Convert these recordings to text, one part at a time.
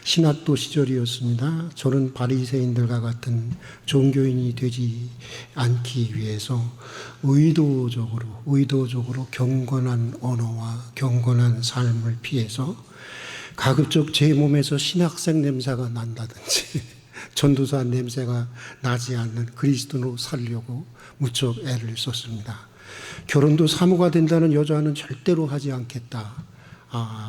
신학도 시절이었습니다. 저는 바리새인들과 같은 종교인이 되지 않기 위해서 의도적으로 경건한 언어와 경건한 삶을 피해서 가급적 제 몸에서 신학생 냄새가 난다든지 전도사 냄새가 나지 않는 그리스도로 살려고 무척 애를 썼습니다. 결혼도 사모가 된다는 여자는 절대로 하지 않겠다.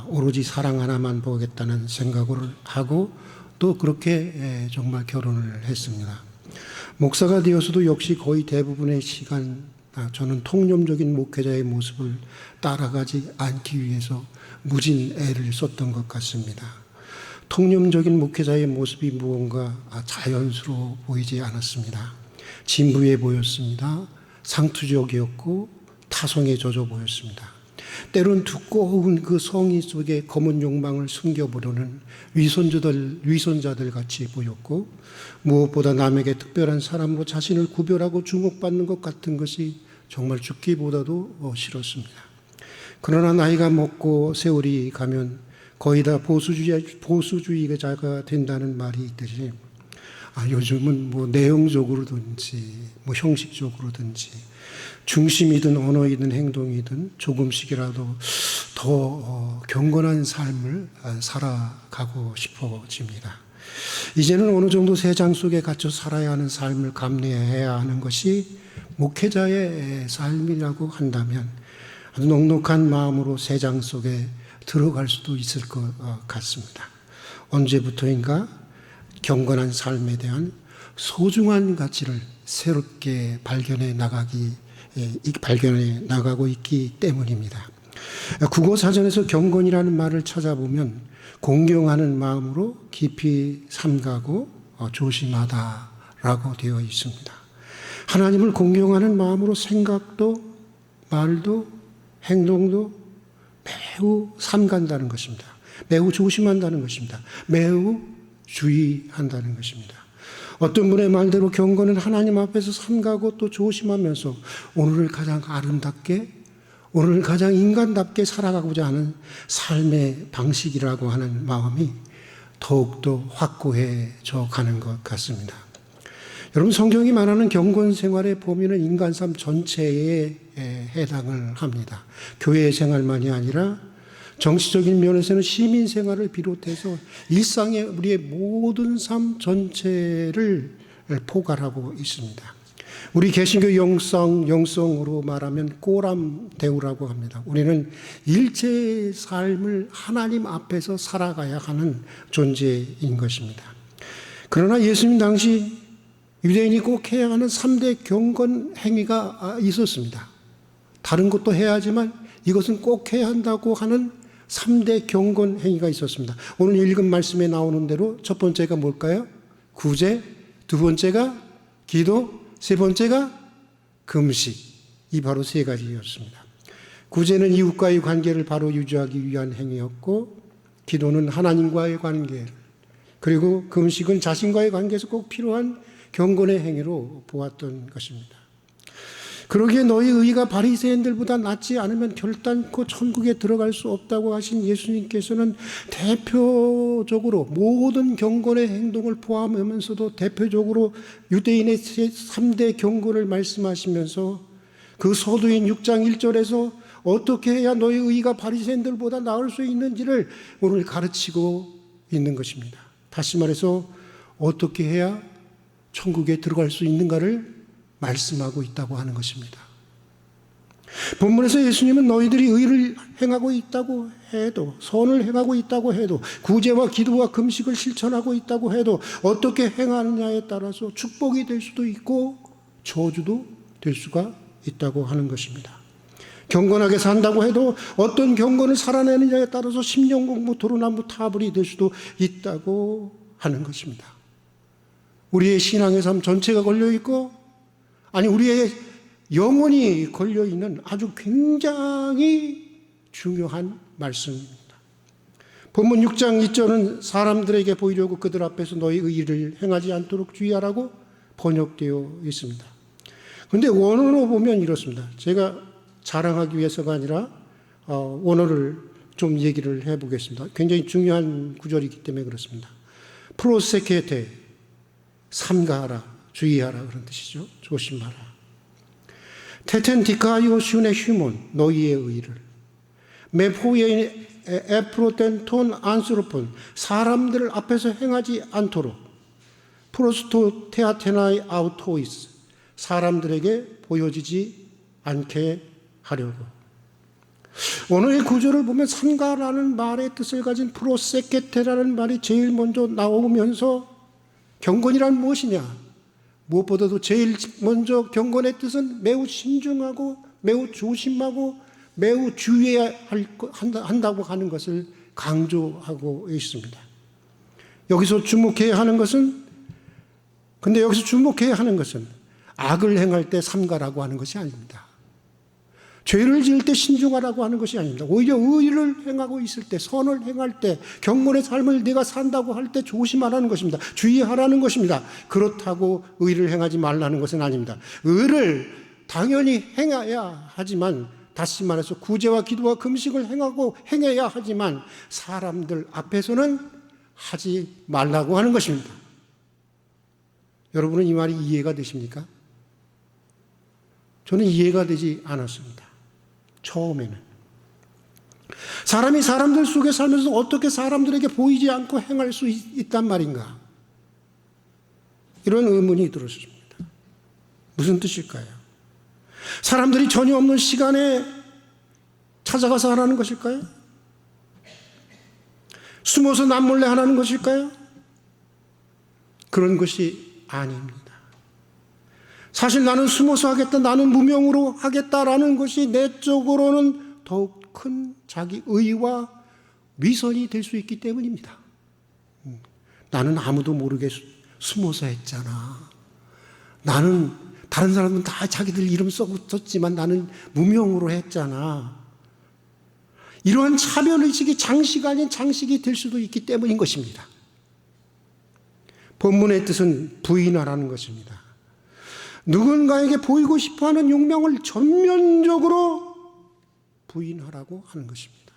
오로지 사랑 하나만 보겠다는 생각을 하고 또 그렇게 정말 결혼을 했습니다. 목사가 되어서도 역시 거의 대부분의 시간 저는 통념적인 목회자의 모습을 따라가지 않기 위해서 무진 애를 썼던 것 같습니다. 통념적인 목회자의 모습이 무언가 자연스러워 보이지 않았습니다. 진부해 보였습니다. 상투적이었고 타성에 젖어 보였습니다. 때론 두꺼운 그 성의 속에 검은 욕망을 숨겨보려는 위선자들 같이 보였고, 무엇보다 남에게 특별한 사람으로 자신을 구별하고 주목받는 것 같은 것이 정말 죽기보다도 싫었습니다. 그러나 나이가 먹고 세월이 가면 거의 다 보수주의자가 된다는 말이 있듯이 요즘은 내용적으로든지 형식적으로든지 중심이든 언어이든 행동이든 조금씩이라도 더 경건한 삶을 살아가고 싶어집니다. 이제는 어느 정도 세상 속에 갇혀 살아야 하는 삶을 감내해야 하는 것이 목회자의 삶이라고 한다면 아주 넉넉한 마음으로 세상 속에 들어갈 수도 있을 것 같습니다. 언제부터인가 경건한 삶에 대한 소중한 가치를 새롭게 발견해 나가고 있기 때문입니다. 국어사전에서 경건이라는 말을 찾아보면 공경하는 마음으로 깊이 삼가고 조심하다라고 되어 있습니다. 하나님을 공경하는 마음으로 생각도 말도 행동도 매우 삼간다는 것입니다. 매우 조심한다는 것입니다. 매우 주의한다는 것입니다. 어떤 분의 말대로 경건은 하나님 앞에서 삼가고 또 조심하면서 오늘을 가장 아름답게, 오늘을 가장 인간답게 살아가고자 하는 삶의 방식이라고 하는 마음이 더욱더 확고해져 가는 것 같습니다. 여러분, 성경이 말하는 경건 생활의 범위는 인간 삶 전체에 해당을 합니다. 교회 생활만이 아니라 정치적인 면에서는 시민 생활을 비롯해서 일상의 우리의 모든 삶 전체를 포괄하고 있습니다. 우리 개신교 영성으로 말하면 꼬람대우라고 합니다. 우리는 일체의 삶을 하나님 앞에서 살아가야 하는 존재인 것입니다. 그러나 예수님 당시 유대인이 꼭 해야 하는 3대 경건 행위가 있었습니다. 다른 것도 해야 하지만 이것은 꼭 해야 한다고 하는 3대 경건 행위가 있었습니다. 오늘 읽은 말씀에 나오는 대로 첫 번째가 뭘까요? 구제, 두 번째가 기도, 세 번째가 금식. 이 바로 세 가지였습니다. 구제는 이웃과의 관계를 바로 유지하기 위한 행위였고, 기도는 하나님과의 관계, 그리고 금식은 자신과의 관계에서 꼭 필요한 경건의 행위로 보았던 것입니다. 그러기에 너희 의가 바리새인들보다 낫지 않으면 결단코 천국에 들어갈 수 없다고 하신 예수님께서는 대표적으로 모든 경건의 행동을 포함하면서도 대표적으로 유대인의 3대 경건을 말씀하시면서 그 서두인 6장 1절에서 어떻게 해야 너희 의가 바리새인들보다 나을 수 있는지를 오늘 가르치고 있는 것입니다. 다시 말해서 어떻게 해야 천국에 들어갈 수 있는가를 말씀하고 있다고 하는 것입니다. 본문에서 예수님은 너희들이 의를 행하고 있다고 해도, 선을 행하고 있다고 해도, 구제와 기도와 금식을 실천하고 있다고 해도 어떻게 행하느냐에 따라서 축복이 될 수도 있고 저주도 될 수가 있다고 하는 것입니다. 경건하게 산다고 해도 어떤 경건을 살아내느냐에 따라서 10년 공부 도루나무 타불이 될 수도 있다고 하는 것입니다. 우리의 신앙의 삶 전체가 걸려있고, 우리의 영혼이 걸려있는 아주 굉장히 중요한 말씀입니다. 본문 6장 2절은 사람들에게 보이려고 그들 앞에서 너희 의를 행하지 않도록 주의하라고 번역되어 있습니다. 그런데 원어로 보면 이렇습니다. 제가 자랑하기 위해서가 아니라 원어를 좀 얘기를 해보겠습니다. 굉장히 중요한 구절이기 때문에 그렇습니다. 프로세케테, 삼가하라, 주의하라 그런 뜻이죠. 조심하라. 테텐 디카이오 슈네 휴몬, 너희의 의를. 메포의 에프로텐 톤 안스로폰, 사람들 앞에서 행하지 않도록. 프로스토 테아테나이 아우토이스, 사람들에게 보여지지 않게 하려고. 오늘의 구절을 보면 삼가라는 말의 뜻을 가진 프로세케테라는 말이 제일 먼저 나오면서 경건이란 무엇이냐? 무엇보다도 제일 먼저 경건의 뜻은 매우 신중하고 매우 조심하고 매우 주의해야 한다고 하는 것을 강조하고 있습니다. 여기서 주목해야 하는 것은 악을 행할 때 삼가라고 하는 것이 아닙니다. 죄를 지을 때 신중하라고 하는 것이 아닙니다. 오히려 의를 행하고 있을 때, 선을 행할 때, 경건의 삶을 내가 산다고 할 때 조심하라는 것입니다. 주의하라는 것입니다. 그렇다고 의를 행하지 말라는 것은 아닙니다. 의를 당연히 행해야 하지만, 다시 말해서 구제와 기도와 금식을 행해야 하지만 사람들 앞에서는 하지 말라고 하는 것입니다. 여러분은 이 말이 이해가 되십니까? 저는 이해가 되지 않았습니다. 처음에는. 사람이 사람들 속에 살면서 어떻게 사람들에게 보이지 않고 행할 수 있단 말인가? 이런 의문이 들었습니다. 무슨 뜻일까요? 사람들이 전혀 없는 시간에 찾아가서 하라는 것일까요? 숨어서 남몰래 하라는 것일까요? 그런 것이 아닙니다. 사실 나는 숨어서 하겠다, 나는 무명으로 하겠다라는 것이 내적으로는 더욱 큰 자기 의와 위선이 될 수 있기 때문입니다. 나는 아무도 모르게 숨어서 했잖아. 나는 다른 사람은 다 자기들 이름 썼지만 나는 무명으로 했잖아. 이러한 차별의식이 장식 아닌 장식이 될 수도 있기 때문인 것입니다. 본문의 뜻은 부인하라는 것입니다. 누군가에게 보이고 싶어하는 욕망을 전면적으로 부인하라고 하는 것입니다.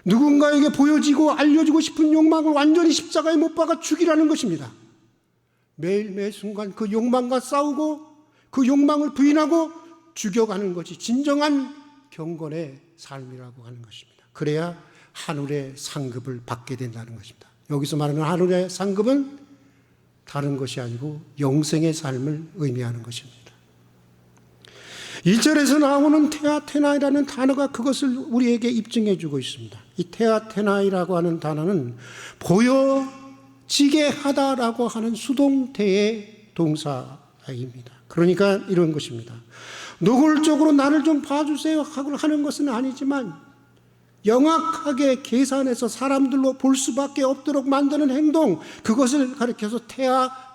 누군가에게 보여지고 알려지고 싶은 욕망을 완전히 십자가에 못 박아 죽이라는 것입니다. 매일매일 순간 그 욕망과 싸우고 그 욕망을 부인하고 죽여가는 것이 진정한 경건의 삶이라고 하는 것입니다. 그래야 하늘의 상급을 받게 된다는 것입니다. 여기서 말하는 하늘의 상급은 다른 것이 아니고 영생의 삶을 의미하는 것입니다. 1절에서 나오는 테아테나이라는 단어가 그것을 우리에게 입증해 주고 있습니다. 이 테아테나이라고 하는 단어는 보여지게 하다라고 하는 수동태의 동사입니다. 그러니까 이런 것입니다. 노골적으로 나를 좀 봐주세요 하는 것은 아니지만 영악하게 계산해서 사람들로 볼 수밖에 없도록 만드는 행동, 그것을 가리켜서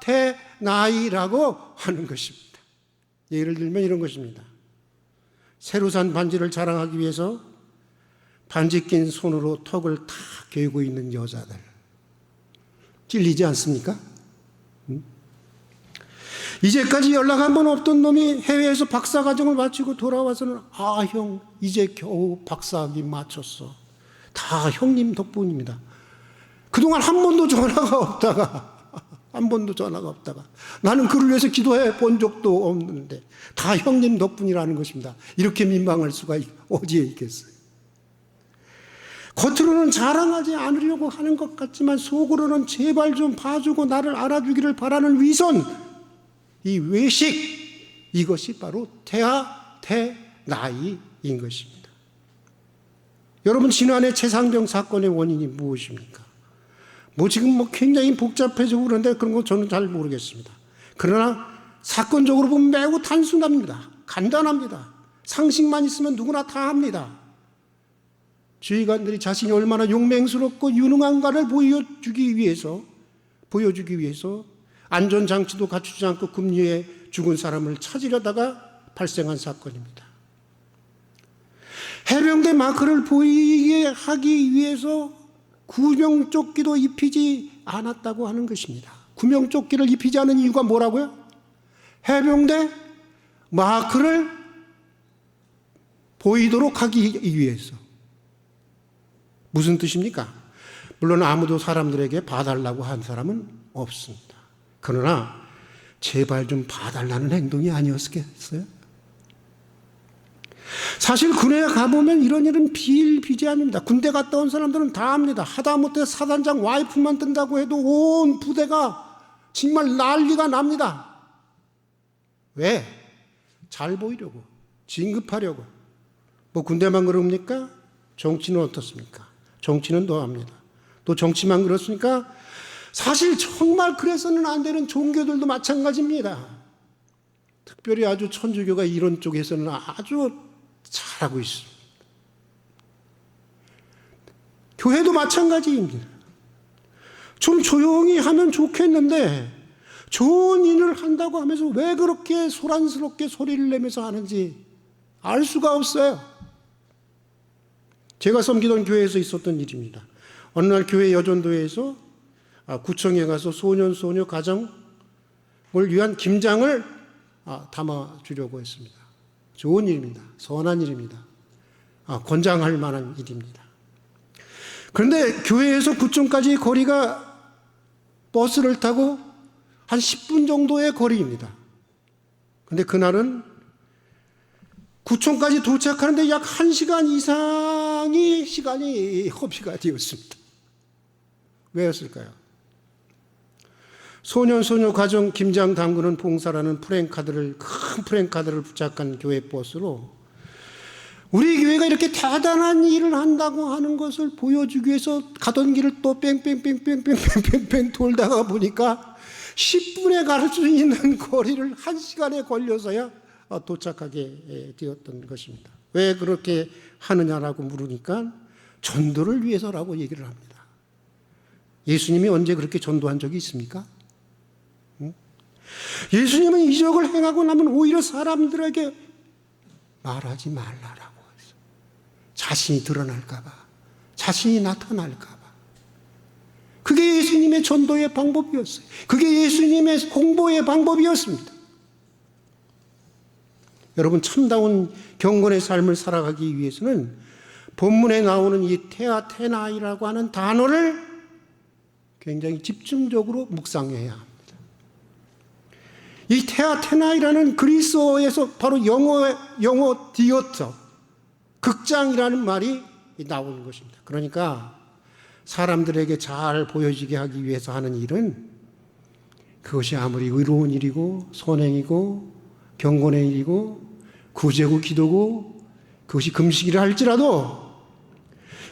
테나이라고 하는 것입니다. 예를 들면 이런 것입니다. 새로 산 반지를 자랑하기 위해서 반지 낀 손으로 턱을 탁 괴고 있는 여자들. 찔리지 않습니까? 이제까지 연락 한 번 없던 놈이 해외에서 박사과정을 마치고 돌아와서는 아, 형, 이제 겨우 박사학위 마쳤어. 다 형님 덕분입니다. 그동안 한 번도 전화가 없다가 나는 그를 위해서 기도해 본 적도 없는데 다 형님 덕분이라는 것입니다. 이렇게 민망할 수가 어디에 있겠어요. 겉으로는 자랑하지 않으려고 하는 것 같지만 속으로는 제발 좀 봐주고 나를 알아주기를 바라는 위선, 이 외식, 이것이 바로 테나이인 것입니다. 여러분, 지난해 최상병 사건의 원인이 무엇입니까? 지금 굉장히 복잡해지고 그런데 그런 거 저는 잘 모르겠습니다. 그러나 사건적으로 보면 매우 단순합니다. 간단합니다. 상식만 있으면 누구나 다 합니다. 지휘관들이 자신이 얼마나 용맹스럽고 유능한가를 보여주기 위해서 안전장치도 갖추지 않고 급류에 죽은 사람을 찾으려다가 발생한 사건입니다. 해병대 마크를 보이게 하기 위해서 구명조끼도 입히지 않았다고 하는 것입니다. 구명조끼를 입히지 않은 이유가 뭐라고요? 해병대 마크를 보이도록 하기 위해서. 무슨 뜻입니까? 물론 아무도 사람들에게 봐달라고 한 사람은 없습니다. 그러나 제발 좀 봐달라는 행동이 아니었겠어요? 사실 군에 가보면 이런 일은 비일비재합니다. 군대 갔다 온 사람들은 다 압니다. 하다못해 사단장 와이프만 뜬다고 해도 온 부대가 정말 난리가 납니다. 왜? 잘 보이려고, 진급하려고. 뭐 군대만 그럽니까? 정치는 어떻습니까? 정치는 더 합니다. 또 정치만 그렇습니까? 사실 정말 그래서는 안 되는 종교들도 마찬가지입니다. 특별히 아주 천주교가 이런 쪽에서는 아주 잘하고 있습니다. 교회도 마찬가지입니다. 좀 조용히 하면 좋겠는데 좋은 일을 한다고 하면서 왜 그렇게 소란스럽게 소리를 내면서 하는지 알 수가 없어요. 제가 섬기던 교회에서 있었던 일입니다. 어느 날 교회 여전도에서 구청에 가서 소년 소녀 가정을 위한 김장을 담아주려고 했습니다. 좋은 일입니다. 선한 일입니다. 권장할 만한 일입니다. 그런데 교회에서 구청까지 거리가 버스를 타고 한 10분 정도의 거리입니다. 그런데 그날은 구청까지 도착하는데 약 1시간 이상이 시간이 허비가 되었습니다. 왜였을까요? 소년 소녀 가정 김장 담그는 봉사라는 큰 프랭카드를 부착한 교회 버스로 우리 교회가 이렇게 대단한 일을 한다고 하는 것을 보여주기 위해서 가던 길을 또 뺑뺑뺑뺑뺑뺑뺑 돌다가 보니까 10분에 갈 수 있는 거리를 1시간에 걸려서야 도착하게 되었던 것입니다. 왜 그렇게 하느냐라고 물으니까 전도를 위해서라고 얘기를 합니다. 예수님이 언제 그렇게 전도한 적이 있습니까? 예수님은 이적을 행하고 나면 오히려 사람들에게 말하지 말라라고 했어요. 자신이 드러날까 봐, 자신이 나타날까 봐. 그게 예수님의 전도의 방법이었어요. 그게 예수님의 공보의 방법이었습니다. 여러분, 참다운 경건의 삶을 살아가기 위해서는 본문에 나오는 이 테아테나이라고 하는 단어를 굉장히 집중적으로 묵상해야 합니다. 이 테아테나이라는 그리스어에서 바로 영어 디어터, 극장이라는 말이 나오는 것입니다. 그러니까 사람들에게 잘 보여지게 하기 위해서 하는 일은 그것이 아무리 의로운 일이고 선행이고 경건의 일이고 구제고 기도고 그것이 금식이라 할지라도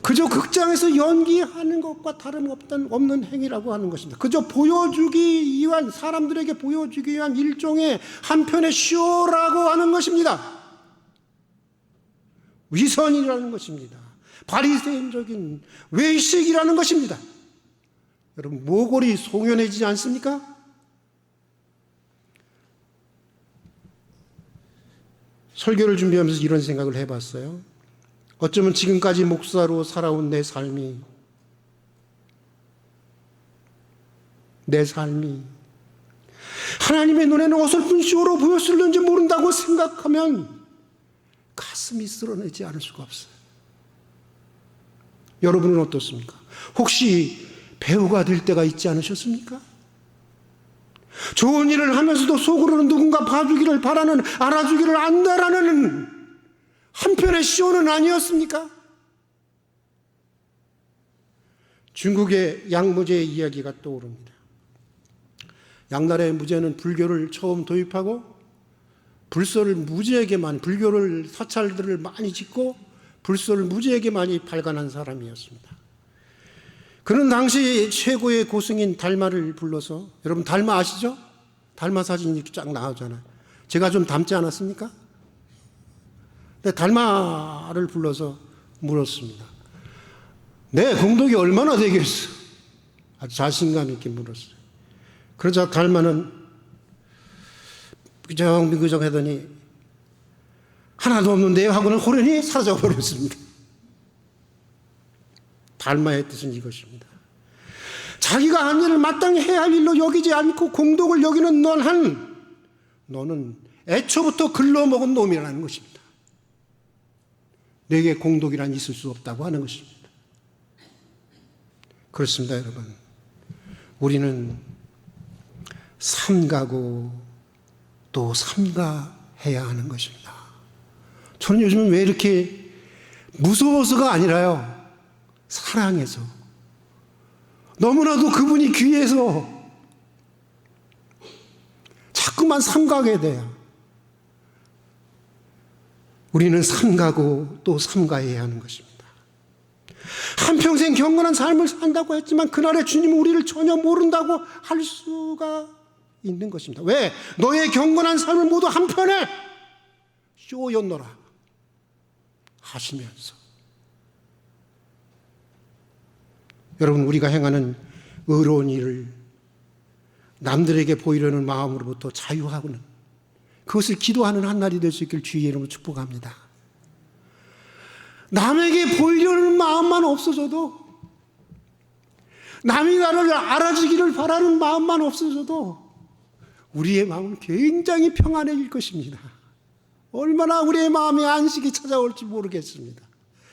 그저 극장에서 연기하는 것과 다름없는 행위라고 하는 것입니다. 그저 보여주기 위한, 사람들에게 보여주기 위한 일종의 한편의 쇼라고 하는 것입니다. 위선이라는 것입니다. 바리새인적인 외식이라는 것입니다. 여러분, 모골이 송연해지지 않습니까? 설교를 준비하면서 이런 생각을 해봤어요. 어쩌면 지금까지 목사로 살아온 내 삶이 하나님의 눈에는 어설픈 쇼로 보였을는지 모른다고 생각하면 가슴이 쓸어내지 않을 수가 없어요. 여러분은 어떻습니까? 혹시 배우가 될 때가 있지 않으셨습니까? 좋은 일을 하면서도 속으로는 누군가 봐주기를 바라는, 알아주기를 안다라는 한편의 쇼는 아니었습니까? 중국의 양무제의 이야기가 떠오릅니다. 양날의 무제는 불교를 처음 도입하고 불서를 무지하게 많이, 불교를 사찰들을 많이 짓고 불서를 무지하게 많이 발간한 사람이었습니다. 그는 당시 최고의 고승인 달마를 불러서, 여러분 달마 아시죠? 달마 사진이 이렇게 쫙 나오잖아요. 제가 좀 닮지 않았습니까? 근데 달마를 불러서 물었습니다. 내 공덕이 얼마나 되겠어? 아주 자신감 있게 물었어요. 그러자 달마는 비정비정 하더니 하나도 없는데 하고는 호련히 사라져 버렸습니다. 달마의 뜻은 이것입니다. 자기가 한 일을 마땅히 해야 할 일로 여기지 않고 공덕을 여기는 너는 애초부터 글러먹은 놈이라는 것입니다. 내게 공덕이란 있을 수 없다고 하는 것입니다. 그렇습니다, 여러분. 우리는 삼가고 또 삼가해야 하는 것입니다. 저는 요즘 왜 이렇게 무서워서가 아니라요, 사랑해서, 너무나도 그분이 귀해서 자꾸만 삼가게 돼요. 우리는 삼가고 또 삼가해야 하는 것입니다. 한평생 경건한 삶을 산다고 했지만 그날의 주님은 우리를 전혀 모른다고 할 수가 있는 것입니다. 왜? 너의 경건한 삶을 모두 한편에 쇼였노라 하시면서, 여러분, 우리가 행하는 의로운 일을 남들에게 보이려는 마음으로부터 자유하고는 그것을 기도하는 한날이 될 수 있길 주의 이름으로 축복합니다. 남에게 보이려는 마음만 없어져도, 남이 나를 알아주기를 바라는 마음만 없어져도 우리의 마음은 굉장히 평안해질 것입니다. 얼마나 우리의 마음에 안식이 찾아올지 모르겠습니다.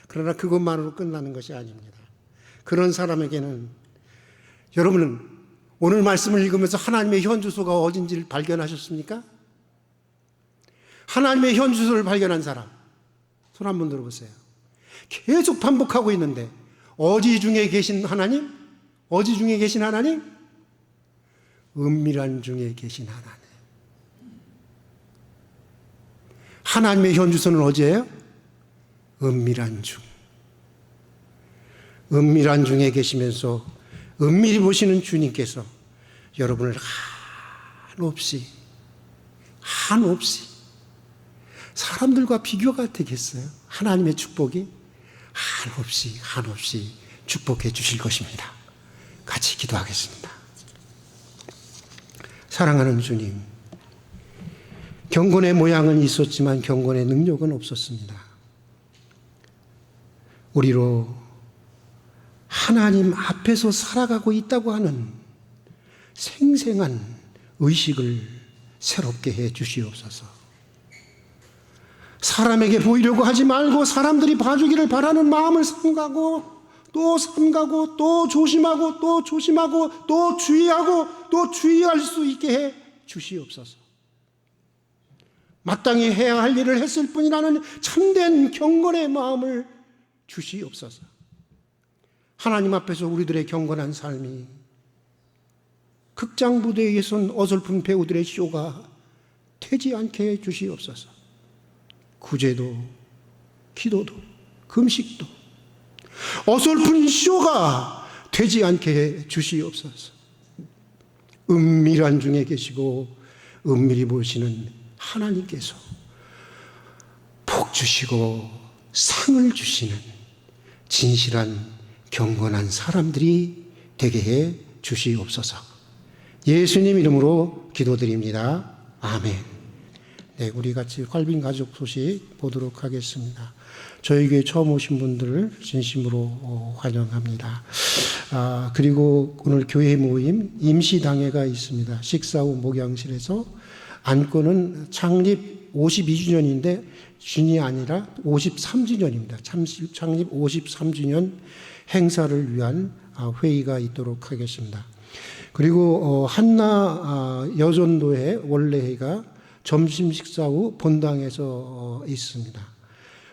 그러나 그것만으로 끝나는 것이 아닙니다. 그런 사람에게는, 여러분은 오늘 말씀을 읽으면서 하나님의 현주소가 어딘지를 발견하셨습니까? 하나님의 현주소를 발견한 사람 손 한번 들어보세요. 계속 반복하고 있는데, 어디 중에 계신 하나님? 어디 중에 계신 하나님? 은밀한 중에 계신 하나님. 하나님의 현주소는 어디예요? 은밀한 중. 은밀한 중에 계시면서 은밀히 보시는 주님께서 여러분을 한없이 사람들과 비교가 되겠어요? 하나님의 축복이 한없이 축복해 주실 것입니다. 같이 기도하겠습니다. 사랑하는 주님, 경건의 모양은 있었지만 경건의 능력은 없었습니다. 우리로 하나님 앞에서 살아가고 있다고 하는 생생한 의식을 새롭게 해 주시옵소서. 사람에게 보이려고 하지 말고 사람들이 봐주기를 바라는 마음을 삼가고 또 조심하고 또 주의하고 또 주의할 수 있게 해 주시옵소서. 마땅히 해야 할 일을 했을 뿐이라는 참된 경건의 마음을 주시옵소서. 하나님 앞에서 우리들의 경건한 삶이 극장 무대에 선 어설픈 배우들의 쇼가 되지 않게 해 주시옵소서. 구제도, 기도도, 금식도 어설픈 쇼가 되지 않게 해 주시옵소서. 은밀한 중에 계시고 은밀히 보시는 하나님께서 복 주시고 상을 주시는 진실한 경건한 사람들이 되게 해 주시옵소서. 예수님 이름으로 기도드립니다. 아멘. 네, 우리 같이 활빈 가족 소식 보도록 하겠습니다. 저희 교회 처음 오신 분들을 진심으로 환영합니다. 그리고 오늘 교회 모임 임시당회가 있습니다. 식사 후 목양실에서 안건은 창립 52주년인데 준이 아니라 53주년입니다. 창립 53주년 행사를 위한 회의가 있도록 하겠습니다. 그리고 한나 여전도회 원래회가 점심 식사 후 본당에서 있습니다.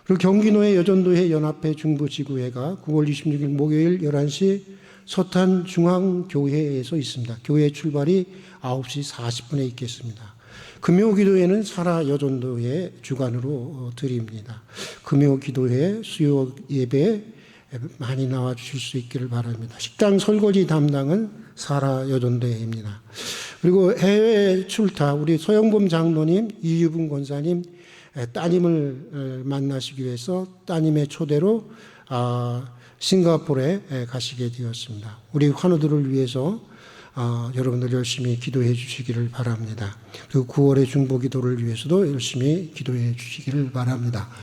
그리고 경기노회 여전도회 연합회 중부지구회가 9월 26일 목요일 11시 서탄 중앙교회에서 있습니다. 교회 출발이 9시 40분에 있겠습니다. 금요기도회는 사라 여전도회 주관으로 드립니다. 금요기도회 수요 예배 많이 나와 주실 수 있기를 바랍니다. 식당 설거지 담당은 사라 여전도회입니다. 그리고 해외 출타 우리 서영범 장로님, 이유분 권사님 따님을 만나시기 위해서 따님의 초대로 싱가포르에 가시게 되었습니다. 우리 환우들을 위해서 여러분들 열심히 기도해 주시기를 바랍니다. 그리고 9월의 중보기도를 위해서도 열심히 기도해 주시기를 바랍니다.